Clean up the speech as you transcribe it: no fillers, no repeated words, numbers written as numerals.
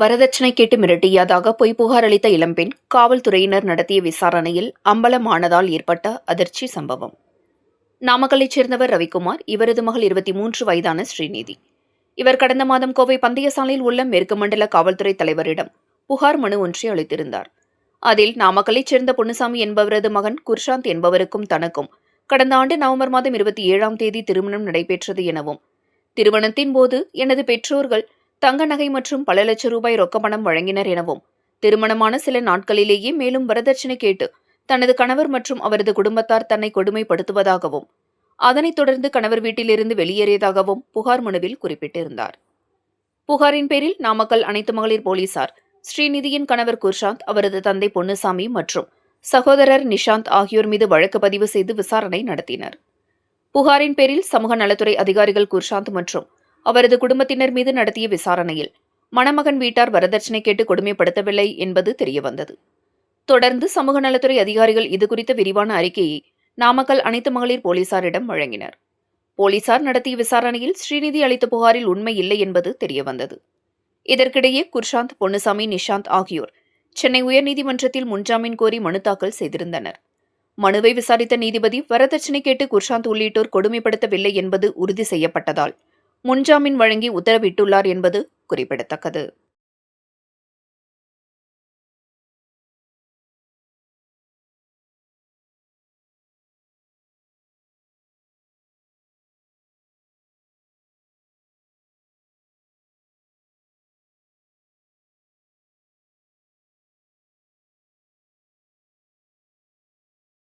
வரதட்சணை கேட்டு மிரட்டியதாக பொய் புகார் அளித்த இளம்பெண் காவல்துறையினர் நடத்திய விசாரணையில் அம்பலமானதால் ஏற்பட்ட அதிர்ச்சி சம்பவம். நாமக்கல்லைச் சேர்ந்தவர் ரவிக்குமார். இவரது மகள் 23 வயதான ஸ்ரீநிதி. இவர் கடந்த மாதம் கோவை பந்தயசாலையில் உள்ள மேற்கு மண்டல காவல்துறை தலைவரிடம் புகார் மனு ஒன்றை அளித்திருந்தார். அதில் நாமக்கல்லைச் சேர்ந்த பொன்னுசாமி என்பவரது மகன் குர்ஷாந்த் என்பவருக்கும் தனக்கும் கடந்த ஆண்டு நவம்பர் மாதம் 27ஆம் தேதி திருமணம் நடைபெற்றது எனவும், திருமணத்தின் போது எனது பெற்றோர்கள் தங்க நகை மற்றும் பல லட்சம் ரூபாய் ரொக்க பணம் வழங்கினர் எனவும், திருமணமான சில நாட்களிலேயே மேலும் வரதட்சணை கேட்டு தனது கணவர் மற்றும் அவரது குடும்பத்தார் தன்னை கொடுமைப்படுத்துவதாகவும், அதனைத் தொடர்ந்து கணவர் வீட்டிலிருந்து வெளியேறியதாகவும் புகார் மனுவில் குறிப்பிட்டிருந்தார். புகாரின் பேரில் நாமக்கல் அனைத்து மகளிர் போலீசார் ஸ்ரீநிதியின் கணவர் குர்ஷாந்த், அவரது தந்தை பொன்னுசாமி மற்றும் சகோதரர் நிஷாந்த் ஆகியோர் மீது வழக்கு பதிவு செய்து விசாரணை நடத்தினர். புகாரின் பேரில் சமூக நலத்துறை அதிகாரிகள் குர்ஷாந்த் மற்றும் அவரது குடும்பத்தினர் மீது நடத்திய விசாரணையில் மணமகன் வீட்டார் வரதட்சணை கேட்டு கொடுமைப்படுத்தவில்லை என்பது தெரியவந்தது. தொடர்ந்து சமூக நலத்துறை அதிகாரிகள் இதுகுறித்த விரிவான அறிக்கையை நாமக்கல் அனைத்து மகளிர் போலீசாரிடம் வழங்கினர். போலீசார் நடத்திய விசாரணையில் ஸ்ரீநிதி அளித்த புகாரில் உண்மை இல்லை என்பது தெரியவந்தது. இதற்கிடையே குர்ஷாந்த், பொன்னுசாமி, நிஷாந்த் ஆகியோர் சென்னை உயர்நீதிமன்றத்தில் முன்ஜாமீன் கோரி மனு தாக்கல் செய்திருந்தனர். மனுவை விசாரித்த நீதிபதி வரதட்சணை கேட்டு குர்ஷாந்த் உள்ளிட்டோர் கொடுமைப்படுத்தவில்லை என்பது உறுதி செய்யப்பட்டதால் முன்ஜாமீன் வழங்கி உத்தரவிட்டுள்ளார் என்பது குறிப்பிடத்தக்கது.